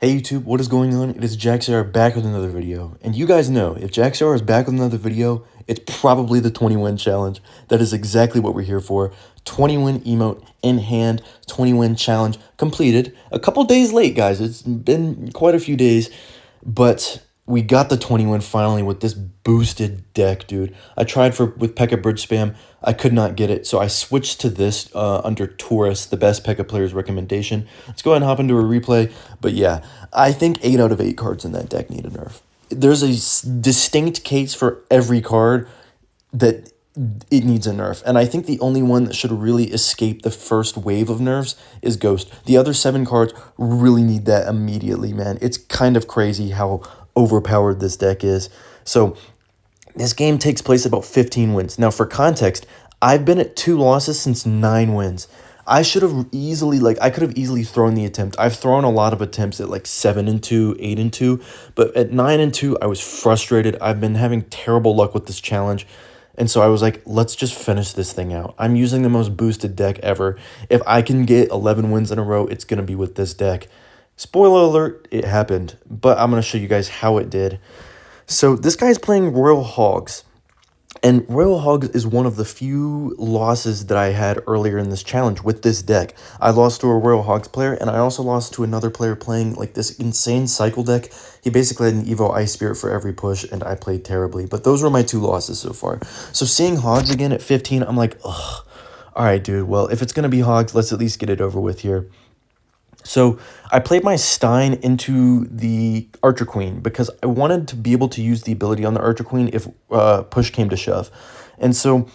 Hey YouTube, what is going on? It is JackSR back with another video. And you guys know, if JackSR is back with another video, it's probably the 20-win challenge. That is exactly what we're here for. 20-win emote in hand, 20-win challenge completed. A couple days late, guys. It's been quite a few days, but we got the 20-win finally with this boosted deck, dude. I tried with Pekka Bridge Spam. I could not get it, so I switched to this under Taurus, the best Pekka player's recommendation. Let's go ahead and hop into a replay. But yeah, I think 8 out of 8 cards in that deck need a nerf. There's a distinct case for every card that it needs a nerf. And I think the only one that should really escape the first wave of nerfs is Ghost. The other 7 cards really need that immediately, man. It's kind of crazy how overpowered this deck is. So this game takes place at about 15 wins. Now, for context, I've been at 2 losses since 9 wins. I should have easily, I could have easily thrown the attempt. I've thrown a lot of attempts at 7-2, 8-2, but at 9-2, I was frustrated. I've been having terrible luck with this challenge. And so I was like, let's just finish this thing out. I'm using the most boosted deck ever. If I can get 11 wins in a row, it's going to be with this deck. Spoiler alert, it happened, but I'm going to show you guys how it did. So this guy's playing Royal Hogs, and Royal Hogs is one of the few losses that I had earlier in this challenge with this deck. I lost to a Royal Hogs player, and I also lost to another player playing this insane cycle deck. He basically had an Evo Ice Spirit for every push, and I played terribly. But those were my 2 losses so far. So seeing Hogs again at 15, I'm like, ugh. All right, dude, well, if it's going to be Hogs, let's at least get it over with here. So I played my Stein into the Archer Queen because I wanted to be able to use the ability on the Archer Queen if push came to shove. And so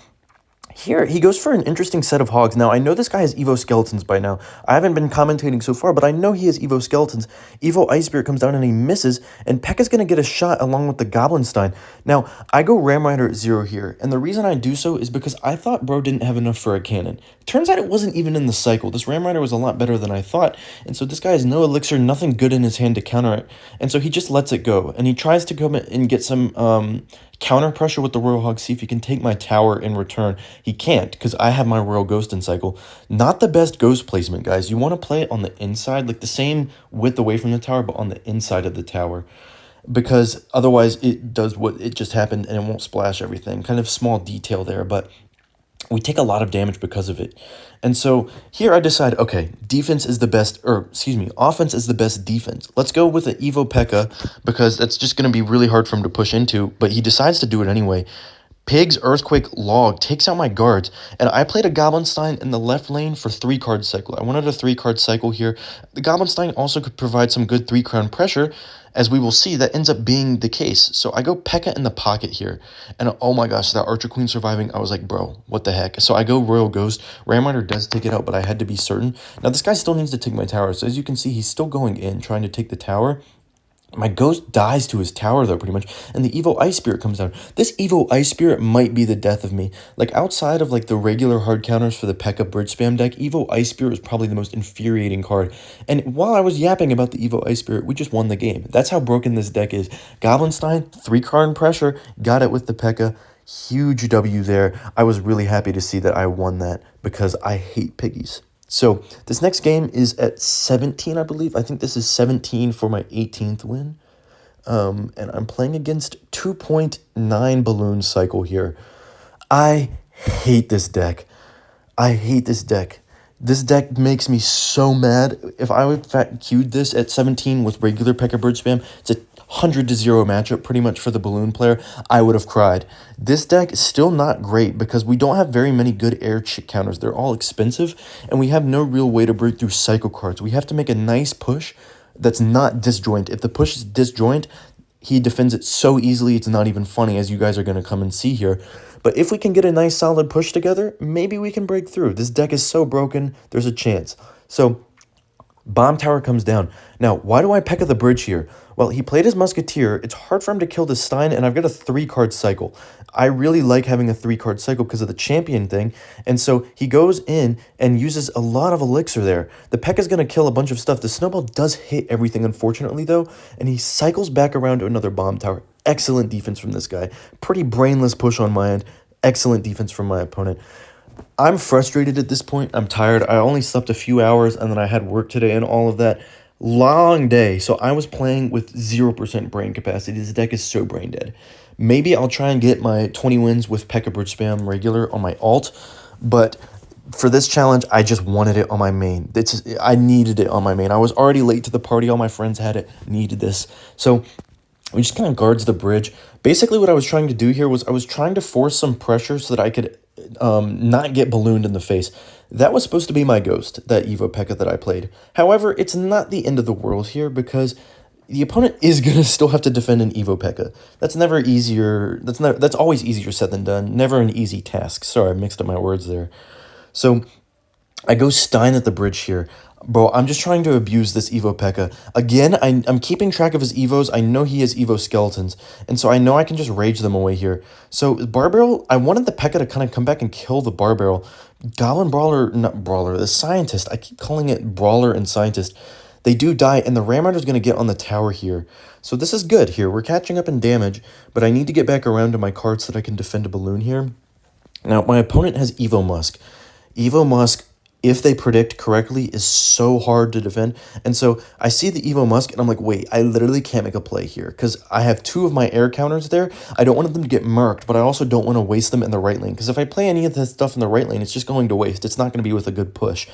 here, he goes for an interesting set of Hogs. Now, I know this guy has Evo Skeletons by now. I haven't been commentating so far, but I know he has Evo Skeletons. Evo Ice Spirit comes down and he misses, and Pekka's going to get a shot along with the Goblin Stein. Now, I go Ram Rider at 0 here, and the reason I do so is because I thought bro didn't have enough for a cannon. Turns out it wasn't even in the cycle. This Ram Rider was a lot better than I thought, and so this guy has no elixir, nothing good in his hand to counter it, and so he just lets it go, and he tries to come and get some counter pressure with the Royal Hog, see if he can take my tower in return. He can't, because I have my Royal Ghost in cycle. Not the best Ghost placement, guys. You want to play it on the inside, the same width away from the tower, but on the inside of the tower, because otherwise it does what it just happened, and it won't splash everything. Kind of small detail there, but we take a lot of damage because of it. And so here I decide, okay, offense is the best defense. Let's go with an Evo Pekka, because that's just going to be really hard for him to push into, but he decides to do it anyway. Pig's Earthquake Log takes out my guards, and I played a Goblin Stein in the left lane for 3-card cycle. I wanted a 3-card cycle here. The Goblin Stein also could provide some good 3-crown pressure, as we will see, that ends up being the case. So I go Pekka in the pocket here, and oh my gosh, that Archer Queen surviving, I was like, bro, what the heck? So I go Royal Ghost. Ram Rider does take it out, but I had to be certain. Now this guy still needs to take my tower, so as you can see, he's still going in, trying to take the tower. My Ghost dies to his tower, though, pretty much, and the Evo Ice Spirit comes down. This Evo Ice Spirit might be the death of me. Outside of, the regular hard counters for the Pekka Bridge Spam deck, Evo Ice Spirit was probably the most infuriating card. And while I was yapping about the Evo Ice Spirit, we just won the game. That's how broken this deck is. Goblin Stein, 3-card pressure, got it with the Pekka. Huge W there. I was really happy to see that I won that, because I hate piggies. So this next game is at 17, I believe. I think this is 17 for my 18th win. And I'm playing against 2.9 balloon cycle here. I hate this deck. I hate this deck. This deck makes me so mad. If I would queued this at 17 with regular Pekka Bird Spam, it's a 100-0 matchup pretty much for the balloon player. I would have cried. This deck is still not great because we don't have very many good air counters. They're all expensive, and we have no real way to break through cycle cards. We have to make a nice push that's not disjoint. If the push is disjoint, he defends it so easily it's not even funny, as you guys are going to come and see here. But if we can get a nice solid push together, maybe we can break through. This deck is so broken, there's a chance. So Bomb Tower comes down. Now, why do I Pekka the bridge here? Well, he played his Musketeer. It's hard for him to kill the Stein, and I've got a 3-card cycle. I really like having a 3-card cycle because of the champion thing, and so he goes in and uses a lot of elixir there. The Pekka's going to kill a bunch of stuff. The Snowball does hit everything, unfortunately, though, and he cycles back around to another Bomb Tower. Excellent defense from this guy. Pretty brainless push on my end. Excellent defense from my opponent. I'm frustrated at this point. I'm tired. I only slept a few hours, and then I had work today and all of that. Long day. So I was playing with 0% brain capacity. This deck is so brain dead. Maybe I'll try and get my 20 wins with Pekka Bridge Spam regular on my alt, but for this challenge, I just wanted it on my main. I needed it on my main. I was already late to the party. All my friends had it. Needed this. So we just kind of guards the bridge. Basically, what I was trying to do here was I was trying to force some pressure so that I could not get ballooned in the face. That was supposed to be my ghost, that Evo Pekka that I played. However, it's not the end of the world here because the opponent is going to still have to defend an Evo Pekka. That's never easier. That's always easier said than done. Never an easy task. Sorry, I mixed up my words there. So I go Stein at the bridge here. Bro, I'm just trying to abuse this Evo Pekka. Again, I'm keeping track of his Evos. I know he has Evo Skeletons, and so I know I can just rage them away here. So Barbarrel, I wanted the Pekka to kind of come back and kill the Barbarrel. Goblin Brawler, not Brawler, the Scientist. I keep calling it Brawler and Scientist. They do die, and the Ram Rider's going to get on the tower here. So this is good here. We're catching up in damage, but I need to get back around to my cards so that I can defend a balloon here. Now, my opponent has Evo Musk. Evo Musk, if they predict correctly, is so hard to defend. And so I see the Evo Musk, and I'm like, wait, I literally can't make a play here because I have two of my air counters there. I don't want them to get murked, but I also don't want to waste them in the right lane because if I play any of this stuff in the right lane, it's just going to waste. It's not going to be with a good push.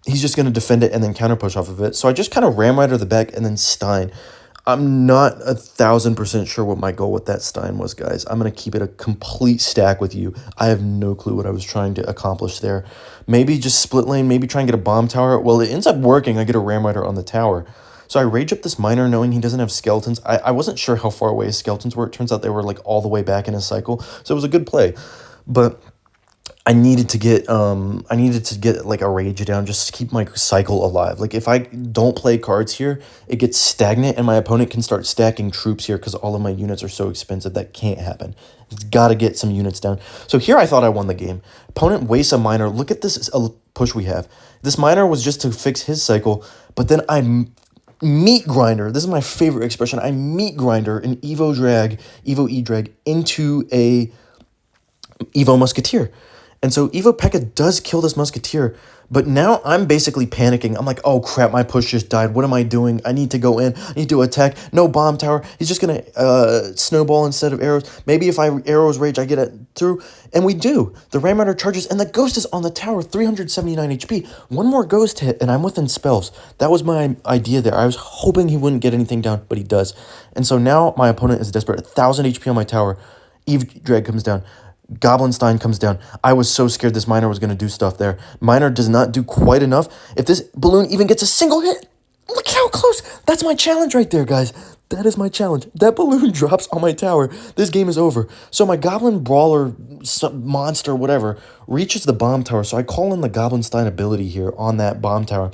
He's just going to defend it and then counter push off of it. So I just kind of Ram Rider the back and then Stein. I'm not 1,000% sure what my goal with that Stein was, guys. I'm going to keep it a complete stack with you. I have no clue what I was trying to accomplish there. Maybe just split lane, maybe try and get a bomb tower. Well, it ends up working. I get a Ram Rider on the tower. So I rage up this miner knowing he doesn't have skeletons. I wasn't sure how far away his skeletons were. It turns out they were like all the way back in his cycle. So it was a good play. But I needed to get like a rage down just to keep my cycle alive. Like if I don't play cards here, it gets stagnant and my opponent can start stacking troops here because all of my units are so expensive. That can't happen. It's got to get some units down. So here I thought I won the game. Opponent wastes a miner. Look at this push we have. This miner was just to fix his cycle, but then I meat grinder. This is my favorite expression. I meat grinder an Evo E-Drag into a Evo Musketeer. And so Evo Pekka does kill this Musketeer, but now I'm basically panicking. I'm like, oh crap, my push just died. What am I doing? I need to go in. I need to attack. No bomb tower. He's just going to snowball instead of arrows. Maybe if I arrows rage, I get it through. And we do. The Ram Rider charges, and the Ghost is on the tower, 379 HP. One more Ghost hit, and I'm within spells. That was my idea there. I was hoping he wouldn't get anything down, but he does. And so now my opponent is desperate. 1,000 HP on my tower. Eve Drag comes down. Goblin Stein comes down. I was so scared this miner was going to do stuff there. Miner does not do quite enough. If this balloon even gets a single hit, look how close. That's my challenge right there, guys. That is my challenge. That balloon drops on my tower. This game is over. So my Goblin Brawler monster, whatever, reaches the bomb tower. So I call in the Goblin Stein ability here on that bomb tower.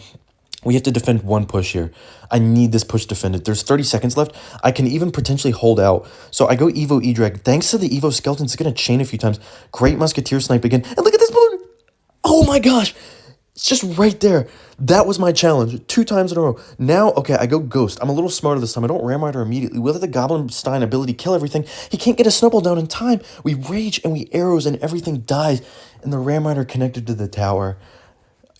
We have to defend one push here. I need this push defended. There's 30 seconds left. I can even potentially hold out. So I go Evo E-Drag. Thanks to the Evo Skeletons, it's going to chain a few times. Great Musketeer snipe again. And look at this balloon. Oh my gosh. It's just right there. That was my challenge. 2 times in a row. Now, okay, I go Ghost. I'm a little smarter this time. I don't Ram Rider immediately. We let the Goblin Stein ability kill everything. He can't get a snowball down in time. We rage and we arrows and everything dies. And the Ram Rider connected to the tower.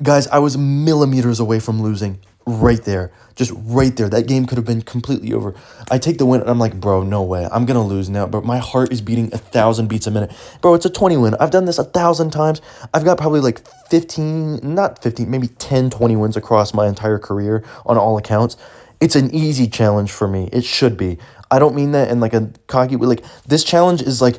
Guys, I was millimeters away from losing right there. Just right there. That game could have been completely over. I take the win, and I'm like, bro, no way. I'm going to lose now. But my heart is beating 1,000 beats a minute. Bro, it's a 20 win. I've done this 1,000 times. I've got probably like 15, maybe 10, 20 wins across my entire career on all accounts. It's an easy challenge for me. It should be. I don't mean that in like a cocky way. Like, this challenge is like,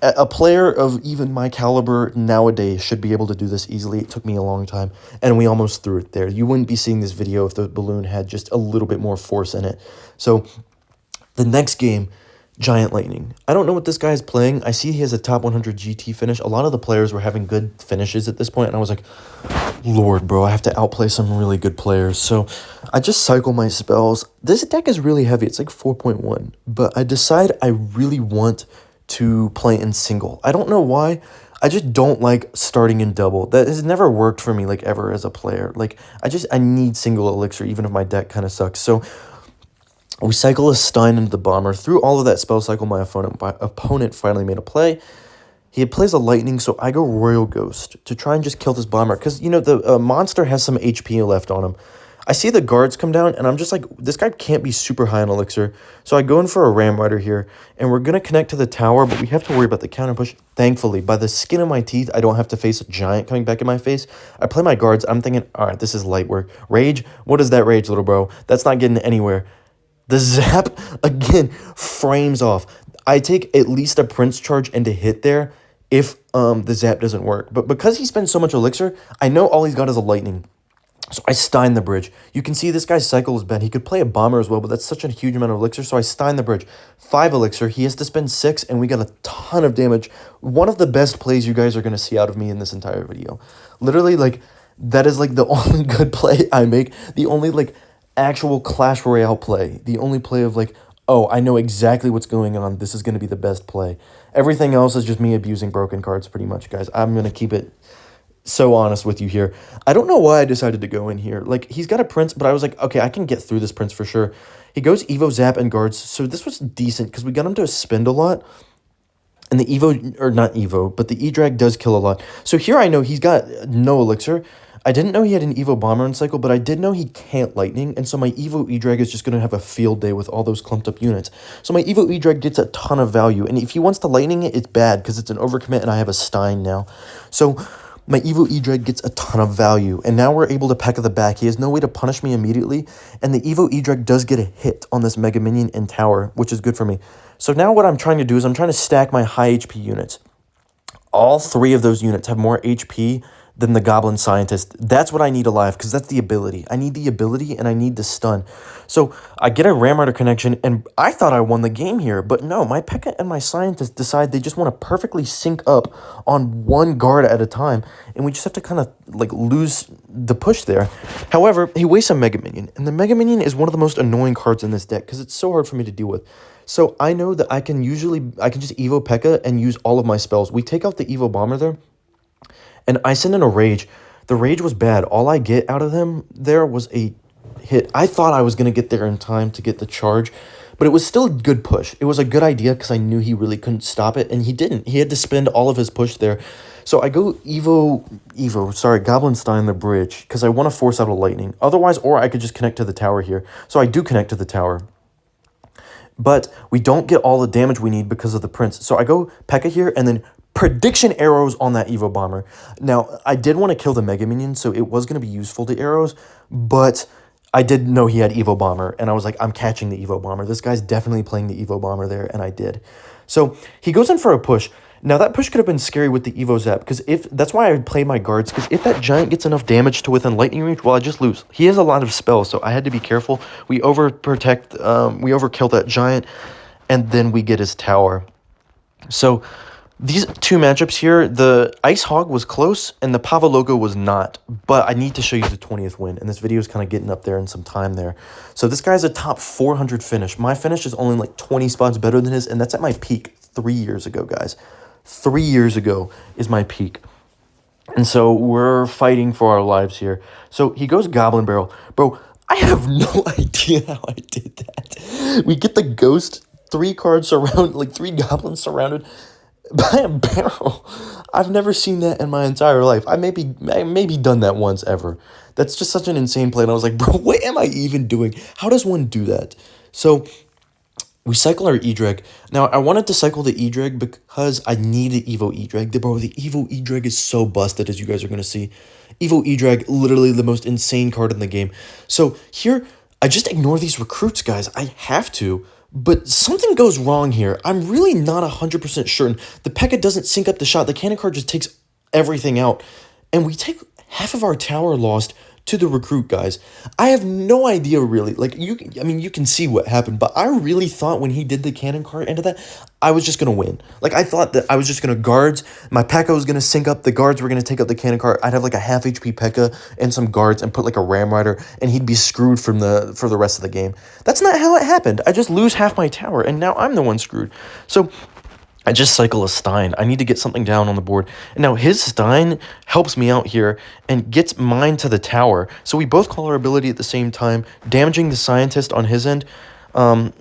a player of even my caliber nowadays should be able to do this easily. It took me a long time, and we almost threw it there. You wouldn't be seeing this video if the balloon had just a little bit more force in it. So the next game, Giant Lightning. I don't know what this guy is playing. I see he has a top 100 GT finish. A lot of the players were having good finishes at this point, and I was like, Lord, bro, I have to outplay some really good players. So I just cycle my spells. This deck is really heavy. It's like 4.1, but I decide I really want to play in single. I don't know why. I just don't like starting in double. That has never worked for me like ever as a player. Like I need single elixir even if my deck kind of sucks. So we cycle a Stein into the bomber. Through all of that spell cycle, my opponent finally made a play. He plays a lightning, so I go Royal Ghost to try and just kill this bomber because, you know, the monster has some HP left on him. I see the guards come down, and I'm just like, this guy can't be super high on elixir. So I go in for a Ram Rider here, and we're going to connect to the tower, but we have to worry about the counter push. Thankfully, by the skin of my teeth, I don't have to face a giant coming back in my face. I play my guards. I'm thinking, all right, this is light work. Rage? What is that rage, little bro? That's not getting anywhere. The zap, again, frames off. I take at least a Prince charge into hit there if the zap doesn't work. But because he spends so much elixir, I know all he's got is a lightning. So I Stein the bridge. You can see this guy's cycle is bad. He could play a bomber as well, but that's such a huge amount of elixir. So I Stein the bridge. 5 elixir. He has to spend 6, and we got a ton of damage. One of the best plays you guys are going to see out of me in this entire video. Literally, like, that is, like, the only good play I make. The only, like, actual Clash Royale play. The only play of, like, oh, I know exactly what's going on. This is going to be the best play. Everything else is just me abusing broken cards pretty much, guys. I'm going to keep it so honest with you here. I don't know why I decided to go in here. Like, he's got a Prince, but I was like, okay, I can get through this Prince for sure. He goes Evo, Zap, and guards. So this was decent because we got him to spend a lot. And the Evo, or not Evo, but the E-Drag does kill a lot. So here I know he's got no elixir. I didn't know he had an Evo Bomber in cycle, but I did know he can't Lightning, and so my Evo E-Drag is just going to have a field day with all those clumped up units. So my Evo E-Drag gets a ton of value, and if he wants to Lightning it, it's bad, because it's an overcommit, and I have a Stein now. So my Evo E-Drag gets a ton of value, and now we're able to Pekka the back. He has no way to punish me immediately, and the Evo E-Drag does get a hit on this Mega Minion and Tower, which is good for me. So now what I'm trying to do is I'm trying to stack my high HP units. All 3 of those units have more HP than the Goblin Scientist. That's what I need alive, because that's the ability. I need the ability, and I need the stun. So I get a Ram Rider connection, and I thought I won the game here, but no, my Pekka and my Scientist decide they just want to perfectly sync up on one guard at a time, and we just have to kind of, like, lose the push there. However, he wastes a Mega Minion, and the Mega Minion is one of the most annoying cards in this deck, because it's so hard for me to deal with. So I know that I can just Evo Pekka and use all of my spells. We take out the Evo Bomber there, and I send in a Rage. The Rage was bad. All I get out of him there was a hit. I thought I was going to get there in time to get the charge, but it was still a good push. It was a good idea because I knew he really couldn't stop it, and he didn't. He had to spend all of his push there. So I go Goblin Stein the bridge, because I want to force out a Lightning. Otherwise, or I could just connect to the tower here. So I do connect to the tower. But we don't get all the damage we need because of the Prince. So I go Pekka here, and then prediction arrows on that Evo Bomber. Now, I did want to kill the Mega Minion, so it was going to be useful to arrows, but I did know he had Evo Bomber, and I was like, I'm catching the Evo Bomber. This guy's definitely playing the Evo Bomber there, and I did. So he goes in for a push. Now, that push could have been scary with the Evo Zap, because that's why I would play my guards, because if that giant gets enough damage to within lightning range, well, I just lose. He has a lot of spells, so I had to be careful. We overkill that giant, and then we get his tower. So these 2 matchups here, the Ice Hog was close, and the Pava Logo was not, but I need to show you the 20th win, and this video is kind of getting up there in some time there. So this guy's a top 400 finish. My finish is only like 20 spots better than his, and that's at my peak 3 years ago, guys. 3 years ago is my peak. And so we're fighting for our lives here. So he goes Goblin Barrel. Bro, I have no idea how I did that. We get the Ghost, 3 cards surrounded, like 3 goblins surrounded by a barrel. I've never seen that in my entire life. I maybe done that once ever. That's just such an insane play. And I was like, bro, what am I even doing? How does one do that? So we cycle our E-Drag. Now, I wanted to cycle the E-Drag because I needed Evo E-Drag. Bro, the Evo E-Drag is so busted, as you guys are going to see. Evo E-Drag, literally the most insane card in the game. So here, I just ignore these recruits, guys. I have to. But something goes wrong here. I'm really not 100% certain. The Pekka doesn't sync up the shot. The cannon card just takes everything out. And we take half of our tower lost to the recruit, guys. I have no idea, really. Like, you can see what happened, but I really thought when he did the cannon card into that, I was just going to win. Like, I thought that I was just going to guards. My Pekka was going to sync up. The guards were going to take out the cannon card. I'd have, like, a half HP Pekka and some guards and put, like, a Ram Rider, and he'd be screwed for the rest of the game. That's not how it happened. I just lose half my tower, and now I'm the one screwed. So I just cycle a Stein. I need to get something down on the board. And now his Stein helps me out here and gets mine to the tower. So we both call our ability at the same time, damaging the Scientist on his end and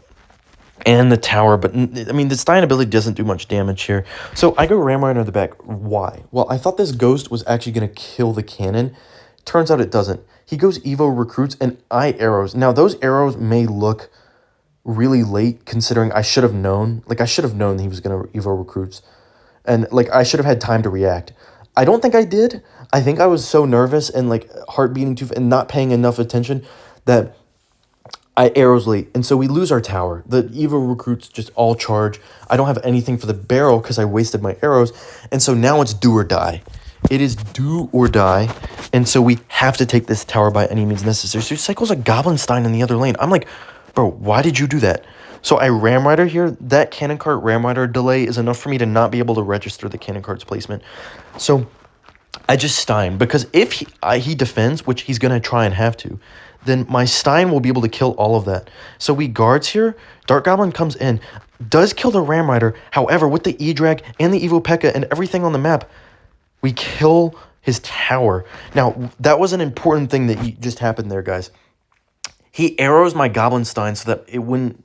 the tower. But, I mean, the Stein ability doesn't do much damage here. So I go Ram Rider in the back. Why? Well, I thought this Ghost was actually going to kill the cannon. Turns out it doesn't. He goes Evo recruits, and I arrows. Now, those arrows may look really late, considering I should have known. Like, I should have known he was going to Evo recruits. And, like, I should have had time to react. I don't think I did. I think I was so nervous and, like, heart beating too and not paying enough attention that I arrows late. And so we lose our tower. The Evo recruits just all charge. I don't have anything for the barrel because I wasted my arrows. And so now it's do or die. It is do or die. And so we have to take this tower by any means necessary. So he cycles a Goblin Stein in the other lane. I'm like, bro, why did you do that? So I Ram Rider here. That Cannon Cart Ram Rider delay is enough for me to not be able to register the Cannon Cart's placement. So I just Stein, because if he defends, which he's going to try and have to, then my Stein will be able to kill all of that. So we guards here. Dark Goblin comes in, does kill the Ram Rider. However, with the E-Drag and the Evo Pekka and everything on the map, we kill his tower. Now, that was an important thing that just happened there, guys. He arrows my Goblin Stein so that it wouldn't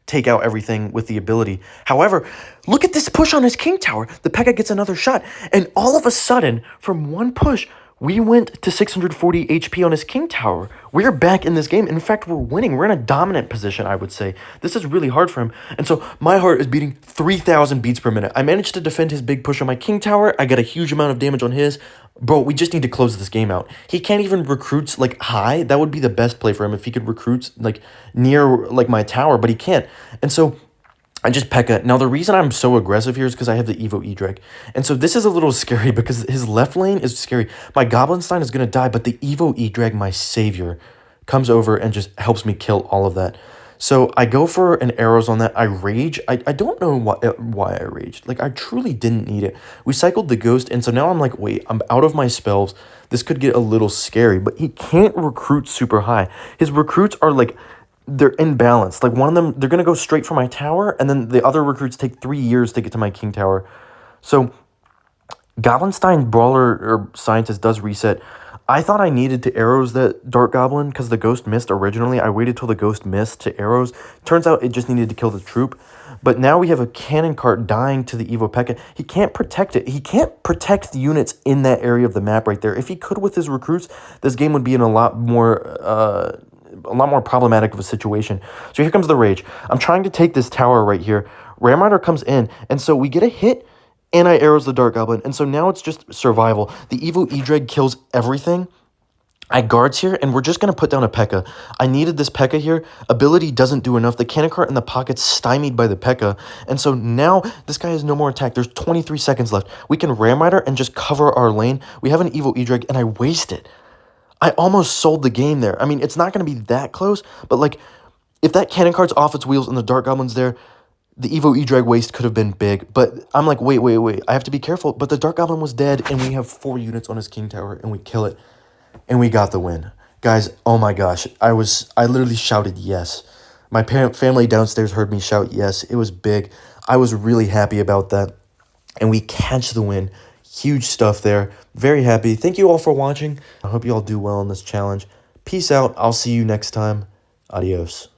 take out everything with the ability. However, look at this push on his King Tower. The Pekka gets another shot. And all of a sudden, from one push, we went to 640 HP on his King Tower. We're back in this game. In fact, we're winning. We're in a dominant position, I would say. This is really hard for him. And so my heart is beating 3,000 beats per minute. I managed to defend his big push on my King Tower. I got a huge amount of damage on his. Bro, we just need to close this game out. He can't even recruits, like, high. That would be the best play for him if he could recruits, like, near, like, my tower. But he can't. And so I just Pekka. Now, the reason I'm so aggressive here is because I have the Evo E-Drag. And so this is a little scary because his left lane is scary. My Goblin Stein is going to die, but the Evo E-Drag, my savior, comes over and just helps me kill all of that. So I go for an arrows on that. I rage. I don't know why I raged. Like, I truly didn't need it. We cycled the ghost, and so now I'm like, wait, I'm out of my spells. This could get a little scary, but he can't recruit super high. His recruits are like, they're imbalanced. Like, one of them, they're going to go straight for my tower, and then the other recruits take 3 years to get to my King Tower. So Goblin Stein Brawler or Scientist does reset. I thought I needed to arrows that Dark Goblin because the ghost missed originally. I waited till the ghost missed to arrows. Turns out it just needed to kill the troop. But now we have a Cannon Cart dying to the Evo Pekka. He can't protect it. He can't protect the units in that area of the map right there. If he could with his recruits, this game would be in a lot more problematic of a situation. So here comes the rage. I'm trying to take this tower right here. Ram Rider comes in, and so we get a hit, and I arrows the Dark Goblin. And so now it's just survival. The Evo E-Drag kills everything. I guards here, and we're just going to put down a Pekka. I needed this Pekka here. Ability doesn't do enough. The Cannon Cart in the pocket's stymied by the Pekka. And so now this guy has no more attack. There's 23 seconds left. We can Ram Rider and just cover our lane. We have an Evo E-Drag, and I waste it. I almost sold the game there. I mean, it's not going to be that close, but, like, if that Cannon Cart's off its wheels and the Dark Goblin's there, the Evo E-Drag waste could have been big. But I'm like, wait. I have to be careful. But the Dark Goblin was dead, and we have 4 units on his King Tower, and we kill it. And we got the win. Guys, oh my gosh. I literally shouted yes. My family downstairs heard me shout yes. It was big. I was really happy about that. And we catch the win. Huge stuff there. Very happy. Thank you all for watching. I hope you all do well in this challenge. Peace out. I'll see you next time. Adios.